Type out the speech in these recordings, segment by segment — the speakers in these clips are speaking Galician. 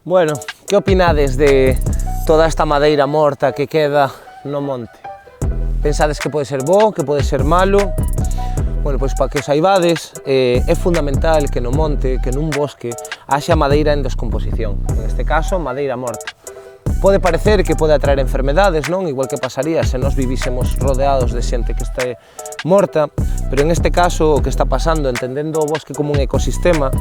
Bueno, que opinades de toda esta madeira morta que queda no monte? Pensades que pode ser bo, que pode ser malo? Bueno, pois para que o saibades, é fundamental que no monte, que nun bosque, haxa madeira en descomposición, en este caso, madeira morta. Pode parecer que pode atraer enfermedades, non? Igual que pasaría se nós vivísemos rodeados de xente que está morta, pero en este caso o que está pasando, entendendo o bosque como un ecosistema,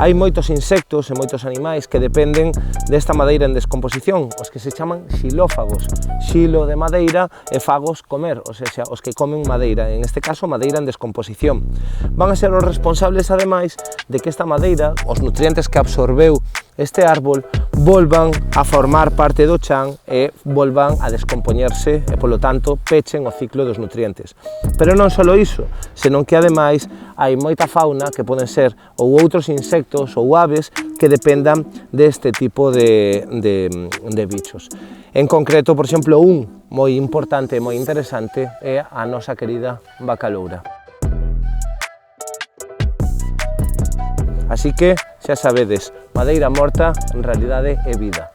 hai moitos insectos e moitos animais que dependen desta madeira en descomposición, os que se chaman xilófagos, xilo de madeira e fagos comer, ou seja, os que comen madeira, en este caso madeira en descomposición. Van a ser os responsables, ademais, de que esta madeira, os nutrientes que absorbeu este árbol, volvan a formar parte do chan e volvan a descompoñerse e, polo tanto, pechen o ciclo dos nutrientes. Pero non só iso, senón que, ademais, hai moita fauna que poden ser ou outros insectos ou aves que dependan deste tipo de bichos. En concreto, por exemplo, un moi importante e moi interesante é a nosa querida bacaloura. Así que, xa sabedes, madeira morta en realidade é vida.